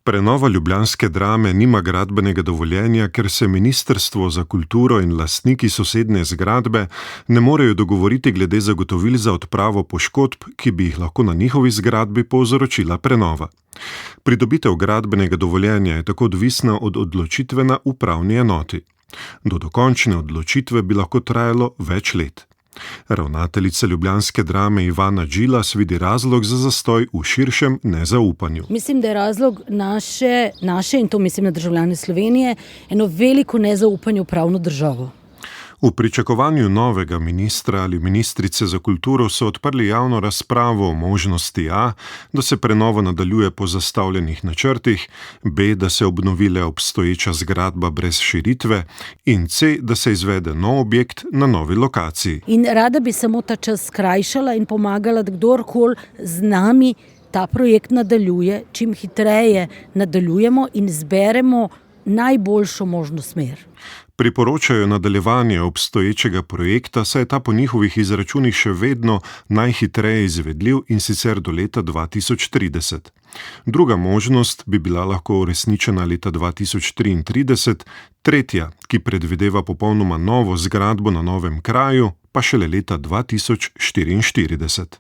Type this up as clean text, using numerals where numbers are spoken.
Prenova ljubljanske Drame nima gradbenega dovoljenja, ker se Ministrstvo za kulturo in lastniki sosednje zgradbe ne morejo dogovoriti glede zagotovil za odpravo poškodb, ki bi jih lahko na njihovi zgradbi povzročila prenova. Pridobitev gradbenega dovoljenja je tako odvisna od odločitve na upravni enoti. Do dokončne odločitve bi lahko trajalo več let. Ravnateljica ljubljanske Drame Ivana Džilas vidi razlog za zastoj v širšem nezaupanju. Mislim, da je razlog naše, in to mislim na državljane Slovenije, eno veliko nezaupanje v pravno državo. V pričakovanju novega ministra ali ministrice za kulturo so odprli javno razpravo o možnosti A, da se prenova nadaljuje po zastavljenih načrtih, B, da se obnovile obstoječa zgradba brez širitve in C, da se izvede nov objekt na novi lokaciji. In rada bi samo ta čas skrajšala in pomagala, da kdorkoli z nami ta projekt nadaljuje, čim hitreje nadaljujemo in zberemo najboljšo možno smer. Priporočajo nadaljevanje obstoječega projekta, saj je ta po njihovih izračunih še vedno najhitreje izvedljiv in sicer do leta 2030. Druga možnost bi bila lahko uresničena leta 2033, tretja, ki predvideva popolnoma novo zgradbo na novem kraju, pa šele leta 2044.